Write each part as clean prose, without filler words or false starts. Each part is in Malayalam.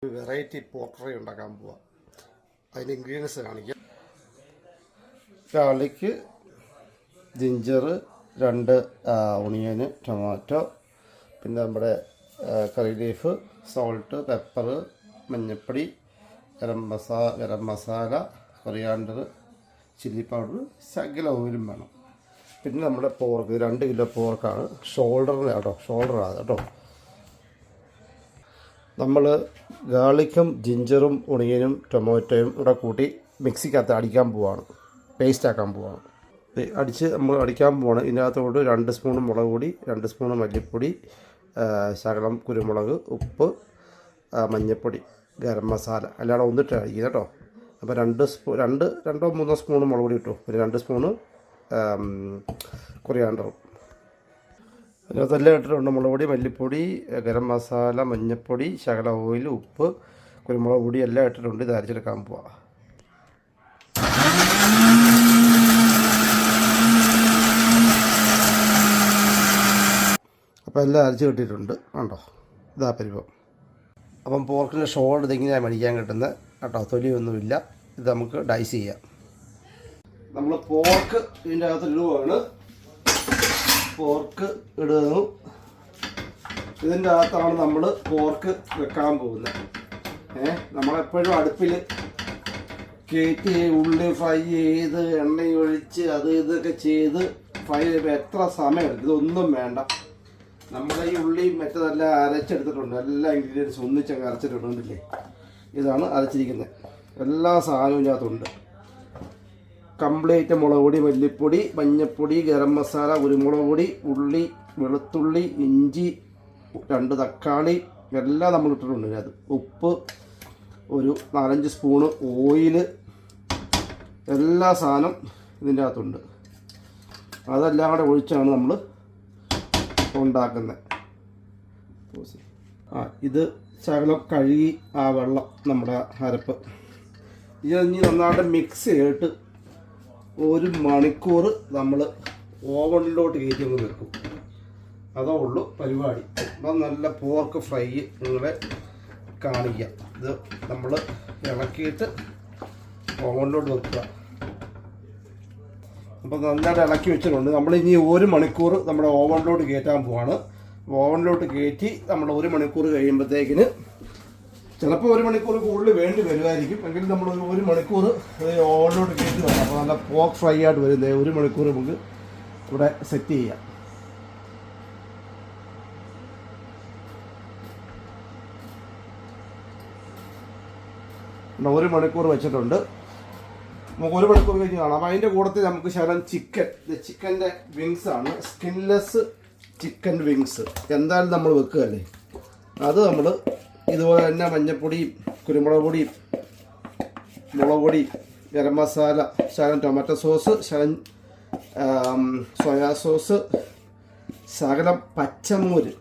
വെറൈറ്റി പോർട്രൈ ഉണ്ടാക്കാൻ പോവാം. അതിൻ്റെ ഇൻഗ്രീഡിയൻസ് കാണിക്കാം. ഗാർലിക്ക്, ജിഞ്ചർ, 2 ഓണിയന്, ടൊമാറ്റോ, പിന്നെ നമ്മുടെ കറി ലീഫ്, സോൾട്ട്, പെപ്പർ, മഞ്ഞൾപ്പൊടി, garam masala, coriander, chilli powder, ശകല ഓയിലും വേണം. പിന്നെ നമ്മുടെ പോർക്ക് 2 കിലോ പോർക്കാണ്. ഷോൾഡറാണ് കേട്ടോ. നമ്മൾ ഗാർലിക്കും ജിഞ്ചറും ഒണിയനും ടൊമാറ്റോയും കൂടെ കൂട്ടി മിക്സിക്കകത്ത് അടിക്കാൻ പോവാണ്, പേസ്റ്റാക്കാൻ പോവാണ്. നമ്മൾ അടിക്കാൻ പോവാണ്. ഇതിനകത്തോട്ട് 2 സ്പൂൺ മുളക് പൊടി, 2 സ്പൂൺ മല്ലിപ്പൊടി, ശകലം കുരുമുളക്, ഉപ്പ്, മഞ്ഞൾപ്പൊടി, ഗരം മസാല അല്ലാതെ ഒന്നിട്ട് അടിക്കുക കേട്ടോ. അപ്പോൾ 2 3 സ്പൂൺ മുളക് പൊടി ഇട്ടു, പിന്നെ 2 സ്പൂണ് കൊറിയാണ്ടറും. അതിനകത്തെല്ലാം ഇട്ടിട്ടുണ്ട്. മുളക് പൊടി, മല്ലിപ്പൊടി, ഗരം മസാല, മഞ്ഞൾപ്പൊടി, ശകല ഓയിൽ, ഉപ്പ്, കുരുമുളക് പൊടി എല്ലാം ഇട്ടിട്ടുണ്ട്. ഇത് അരച്ചെടുക്കാൻ പോവാം. അപ്പോൾ എല്ലാം അരച്ച് കിട്ടിയിട്ടുണ്ട് കണ്ടോ, ഇതാ പരിവം. അപ്പം പോർക്കിൻ്റെ ഷോൾഡർ ഇതെങ്ങനെയാണ് മേടിക്കാൻ കിട്ടുന്നത് കേട്ടോ, തൊലിയൊന്നുമില്ല. ഇത് നമുക്ക് ഡൈസ് ചെയ്യാം. നമ്മൾ പോർക്ക് ഇതിൻ്റെ അകത്ത് ഇടുകയാണ്. പോർക്ക് ഇടുന്നു. ഇതിൻ്റെ അകത്താണ് നമ്മൾ പോർക്ക് വെക്കാൻ പോകുന്നത്. നമ്മളെപ്പോഴും അടുപ്പിൽ കയറ്റി ഉള്ളി ഫ്രൈ ചെയ്ത് എണ്ണയൊഴിച്ച് അത് ഇതൊക്കെ ചെയ്ത് ഫ്രൈ ചെയ്യുമ്പോൾ എത്ര സമയം എടുക്കും. ഇതൊന്നും വേണ്ട. നമ്മുടെ ഈ ഉള്ളി മറ്റതെല്ലാം അരച്ചെടുത്തിട്ടുണ്ട്. എല്ലാ ഇൻഗ്രീഡിയൻസും ഒന്നിച്ചങ്ങ് അരച്ചിട്ടുണ്ടില്ലേ. ഇതാണ് അരച്ചിരിക്കുന്നത്. എല്ലാ സാധനവും ഇതിനകത്തുണ്ട്. കംപ്ലീറ്റ് മുളക് പൊടി, മല്ലിപ്പൊടി, മഞ്ഞൾപ്പൊടി, ഗരം മസാല, കുരുമുളക് പൊടി, ഉള്ളി, വെളുത്തുള്ളി, ഇഞ്ചി, 2 തക്കാളി എല്ലാം നമ്മൾ ഇട്ടിട്ടുണ്ട് ഇതിനകത്ത്. ഉപ്പ്, ഒരു 4-5 സ്പൂണ് ഓയില്, എല്ലാ സാധനം ഇതിൻ്റെ അകത്തുണ്ട്. അതെല്ലാം കൂടെ ഒഴിച്ചാണ് നമ്മൾ ഉണ്ടാക്കുന്നത്. ഇത് ശകലം കഴുകി ആ വെള്ളം നമ്മുടെ അരപ്പ് ഇത് ഇനി നന്നായിട്ട് മിക്സ് ചെയ്തിട്ട് 1 മണിക്കൂർ നമ്മൾ ഓവനിലോട്ട് കയറ്റി ഒന്ന് വെക്കും. അതേ ഉള്ളൂ പരിപാടി. അപ്പം നല്ല പോർക്ക് ഫ്രൈ നിങ്ങളെ കാണിക്കാം. ഇത് നമ്മൾ ഇളക്കിയിട്ട് ഓവനിലോട്ട് വെക്കുക. അപ്പോൾ നന്നായിട്ട് ഇളക്കി വെച്ചിട്ടുണ്ട്. നമ്മൾ ഇനി 1 മണിക്കൂർ നമ്മുടെ ഓവനിലോട്ട് കയറ്റാൻ പോവാണ്. ഓവനിലോട്ട് കയറ്റി നമ്മൾ 1 മണിക്കൂർ കഴിയുമ്പോഴത്തേക്കിന് ചിലപ്പോൾ 1 മണിക്കൂർ കൂടുതൽ വേണ്ടി വരുമായിരിക്കും. എങ്കിലും നമ്മൾ 1 മണിക്കൂർ ഓവനിലോട്ട് കയറ്റി നോക്കാം. അപ്പോൾ നല്ല പോർക്ക് ഫ്രൈ ആയിട്ട് വരുന്നത് 1 മണിക്കൂർ നമുക്ക് ഇവിടെ സെറ്റ് ചെയ്യാം. നമ്മൾ 1 മണിക്കൂർ വെച്ചിട്ടുണ്ട്. നമുക്ക് 1 മണിക്കൂർ കഴിഞ്ഞ് കാണാം. അപ്പോൾ അതിൻ്റെ കൂട്ടത്തിൽ നമുക്ക് ശകലം ചിക്കൻ്റെ വിങ്സ് ആണ്, സ്കിൻലെസ് ചിക്കൻ വിങ്സ്. എന്തായാലും നമ്മൾ വെക്കുകയല്ലേ, അത് നമ്മൾ ഇതുപോലെ തന്നെ മഞ്ഞൾപ്പൊടി, കുരുമുളക് പൊടി, മുളക് പൊടി, ഗരം മസാല, ശകലം ടൊമാറ്റോ സോസ്, ശകലം സോയാ സോസ്, ശകലം പച്ചമൂര്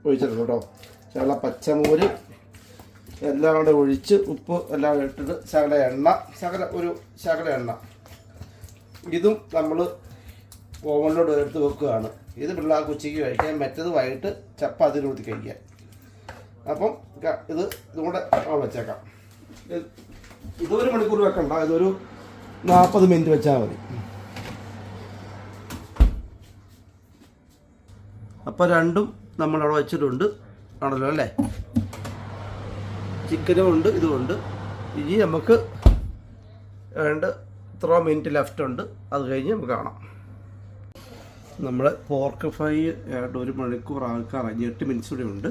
ഒഴിച്ചിട്ടുണ്ട് കേട്ടോ. ശകലം പച്ചമൂര് എല്ലാം കൂടെ ഒഴിച്ച് ഉപ്പ് എല്ലാം ഇട്ടിട്ട് ശകല എണ്ണ ഇതും നമ്മൾ ഓവനിലോട്ട് എടുത്ത് വെക്കുകയാണ്. ഇത് പിള്ളേർക്ക് ഉച്ചയ്ക്ക് കഴിക്കാൻ, മറ്റത് വൈകിട്ട് ചപ്പാത്തിയിൽ ഊറ്റി കഴിക്കാൻ. അപ്പം ഇതും കൂടെ വെച്ചേക്കാം. ഇത് 1 മണിക്കൂർ വെക്കണ്ട, ഇതൊരു 40 മിനിറ്റ് വെച്ചാൽ മതി. അപ്പോൾ രണ്ടും നമ്മളവിടെ വെച്ചിട്ടുണ്ട് ആണല്ലോ അല്ലേ. ചിക്കനും ഉണ്ട്, ഇതുമുണ്ട്. ഇനി നമുക്ക് ഇത്ര മിനിറ്റ് ലെഫ്റ്റ് ഉണ്ട്. അത് കഴിഞ്ഞ് നമുക്ക് കാണാം. നമ്മുടെ പോർക്ക് ഫ്രൈ 1 മണിക്കൂർ ആൾക്കാറായി, 8 മിനിറ്റ്സ് കൂടെ ഉണ്ട്.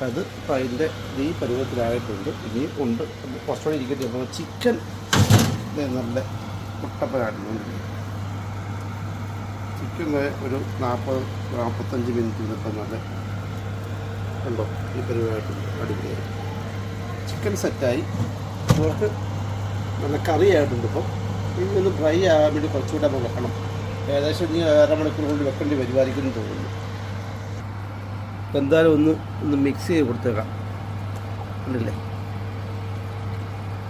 അത് ഫ്രൈൻ്റെ ഈ പരുവത്തിലായിട്ടുണ്ട്. ഇനി ഉണ്ട്, കുറച്ചുകൂടി ഇരിക്കട്ടെ. അപ്പോൾ ചിക്കൻ നല്ല മുട്ടപ്പനായിട്ടുണ്ട്. ചിക്കൻ ഒരു 40-45 മിനിറ്റ് ഇതൊക്കെ നല്ല ഉണ്ടോ ഈ പരിപാടിയായിട്ടുണ്ട്. അടിപൊളിയായി ചിക്കൻ സെറ്റായി. പോർക്ക് നല്ല കറിയായിട്ടുണ്ട്. ഇപ്പം ഇനി ഫ്രൈ ആകാൻ വേണ്ടി കുറച്ചുകൂടെ നമ്മൾ വെക്കണം. ഏകദേശം ഇനി 1/2 മണിക്കൂർ കൊണ്ട് വെക്കേണ്ടി വരുമായിരിക്കും എന്ന് തോന്നുന്നു. അപ്പം എന്തായാലും ഒന്ന് മിക്സ് ചെയ്ത് കൊടുത്തേക്കാം. ഉണ്ടല്ലേ,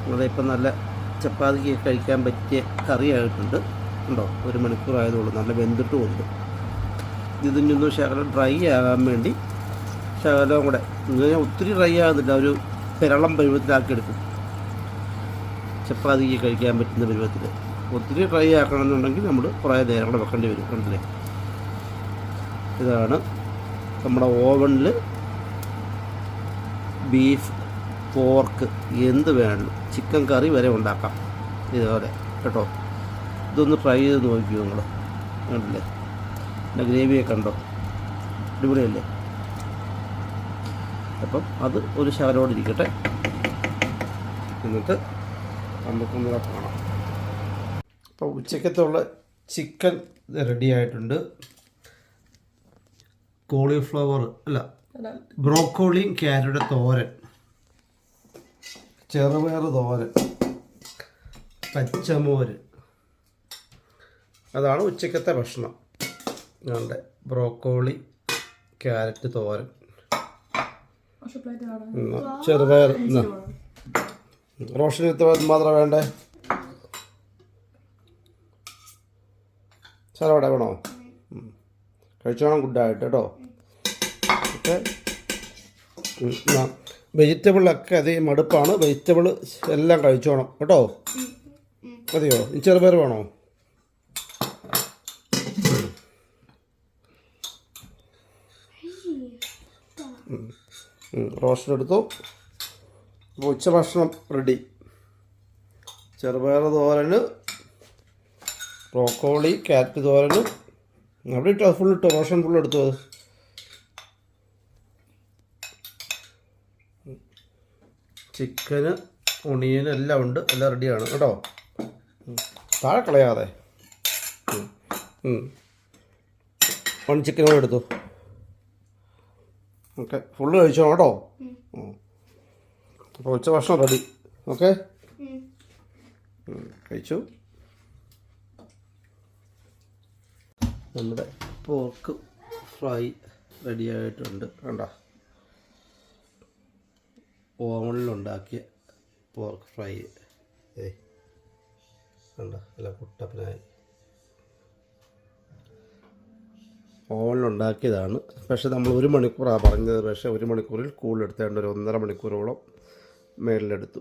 നമ്മളിപ്പം നല്ല ചപ്പാത്തിക്ക് കഴിക്കാൻ പറ്റിയ കറിയായിട്ടുണ്ട്. ഉണ്ടോ, 1 മണിക്കൂർ ആയതുള്ളൂ. നല്ല വെന്തിട്ടുമുണ്ട്. ഇതിനൊന്ന് ശകലം ഡ്രൈ ആകാൻ വേണ്ടി ശകലം കൂടെ ഞാൻ ഒത്തിരി ഡ്രൈ ആകുന്നില്ല, ഒരു പെരളം പരുവത്തിലാക്കി എടുക്കും. ചപ്പാത്തിക്ക് കഴിക്കാൻ പറ്റുന്ന പരുവത്തിൽ. ഒത്തിരി ഡ്രൈ ആക്കണമെന്നുണ്ടെങ്കിൽ നമ്മൾ കുറേ നേരം കൂടെ വെക്കേണ്ടി വരും. കണ്ടില്ലേ, ഇതാണ് നമ്മുടെ ഓവനിൽ ബീഫ്, പോർക്ക് എന്ത് വേണം, ചിക്കൻ കറി വരെ ഉണ്ടാക്കാം ഇതുപോലെ കേട്ടോ. ഇതൊന്ന് ട്രൈ ചെയ്ത് നോക്കിയോ നിങ്ങൾ. കണ്ടില്ലേ, പിന്നെ ഗ്രേവിയൊക്കെ ഉണ്ടോ, അടിപൊളിയല്ലേ. അപ്പം അത് ഒരു ശകലോടെ ഇരിക്കട്ടെ, എന്നിട്ട് നമുക്കൊന്നുകൂടെ കാണാം. അപ്പോൾ ഉച്ചക്കത്തുള്ള ചിക്കൻ റെഡി ആയിട്ടുണ്ട്. കോളിഫ്ലവർ അല്ല, ബ്രോക്കോളിയും ക്യാരറ്റ് തോരൻ, ചെറുപയർ തോരൻ, പച്ചമോര്, അതാണ് ഉച്ചക്കത്തെ ഭക്ഷണം. ഞങ്ങളുടെ ബ്രോക്കോളി ക്യാരറ്റ് തോരൻ, ചെറുപയർ. റോഷൻ വിത്ത് മാത്രം വേണ്ടേ? സലാഡ് വേണോ? കഴിച്ചോണം ഗുഡായിട്ട് കേട്ടോ. ഓക്കെ, വെജിറ്റബിളൊക്കെ അതേ മടുപ്പാണ്. വെജിറ്റബിൾ എല്ലാം കഴിച്ചോണം കേട്ടോ. മതിയോ? ചെറുപയർ വേണോ? റോസ്റ്റ് എടുത്തു. അപ്പോൾ ഉച്ചഭക്ഷണം റെഡി. ചെറുപയർ തോരന്, ബ്രോക്കോളി ക്യാരറ്റ് തോരന് അവിടെ ഇട്ടോ, ഫുൾ ഇട്ടോ, റോഷൻ ഫുൾ എടുത്തു. അത് ചിക്കന്, ഒണിയൻ എല്ലാം ഉണ്ട്, എല്ലാം റെഡിയാണ് കേട്ടോ. താഴെ കളയാതെ. വൺ ചിക്കൻ കൂടെ എടുത്തു. ഓക്കെ, ഫുള്ള് കഴിച്ചോ കേട്ടോ. അപ്പോൾ ഉച്ച ഭക്ഷണം റെഡി. ഓക്കെ, കഴിച്ചു. നമ്മുടെ പോർക്ക് ഫ്രൈ റെഡി ആയിട്ടുണ്ട്. കണ്ടോ, ഓവനിലുണ്ടാക്കിയ പോർക്ക് ഫ്രൈ. കണ്ടോ, നല്ല കുട്ടപ്പനായി ഓവനിലുണ്ടാക്കിയതാണ്. പക്ഷെ നമ്മൾ 1 മണിക്കൂറാണ് പറഞ്ഞത്, പക്ഷേ 1 മണിക്കൂറിൽ കൂടുതൽ എടുത്തേണ്ട, ഒരു 1.5 മണിക്കൂറോളം മേളിലെടുത്തു.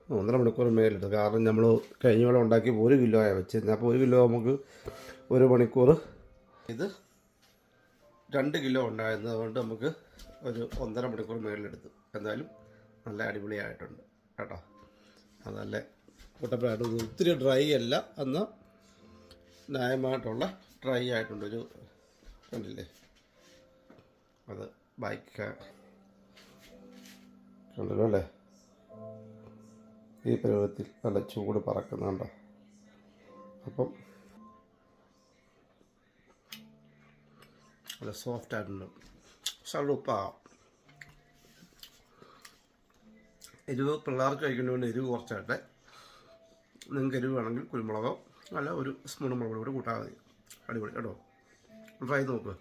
1.5 മണിക്കൂർ മേലെടുത്തു. കാരണം നമ്മൾ കഴിഞ്ഞ വേളം ഉണ്ടാക്കിയപ്പോൾ 1 കിലോയാണ് വെച്ചിരുന്നത്. അപ്പോൾ 1 കിലോ നമുക്ക് 1 മണിക്കൂർ, ഇത് 2 കിലോ ഉണ്ടായിരുന്നത് കൊണ്ട് നമുക്ക് ഒരു 1.5 മണിക്കൂർ മേളിലെടുത്തു. എന്തായാലും നല്ല അടിപൊളിയായിട്ടുണ്ട് കേട്ടോ. അത് നല്ല കുട്ടപ്പനായിട്ട്, ഒത്തിരി ഡ്രൈ അല്ല, എന്നാൽ ന്യായമായിട്ടുള്ള ഡ്രൈ ആയിട്ടുണ്ട്. ഒരു കണ്ടില്ലേ, അത് ബൈക്ക് കണ്ടല്ലോ അല്ലേ, ഈ പരുവത്തിൽ നല്ല ചൂട് പറക്കുന്നുണ്ടോ. അപ്പം നല്ല സോഫ്റ്റ് ആയിട്ടുണ്ട്. ഉപ്പാകാം. എരിവ് പിള്ളേർക്ക് കഴിക്കുന്നതുകൊണ്ട് എരിവ് കുറച്ചാട്ടെ. നിങ്ങൾക്ക് എരിവ് വേണമെങ്കിൽ കുരുമുളകോ അല്ല 1 സ്പൂൺ മുളക് കൂടി കൂട്ടാൽ മതി. അടിപൊളി കേട്ടോ. ട്രൈ നോക്കുക.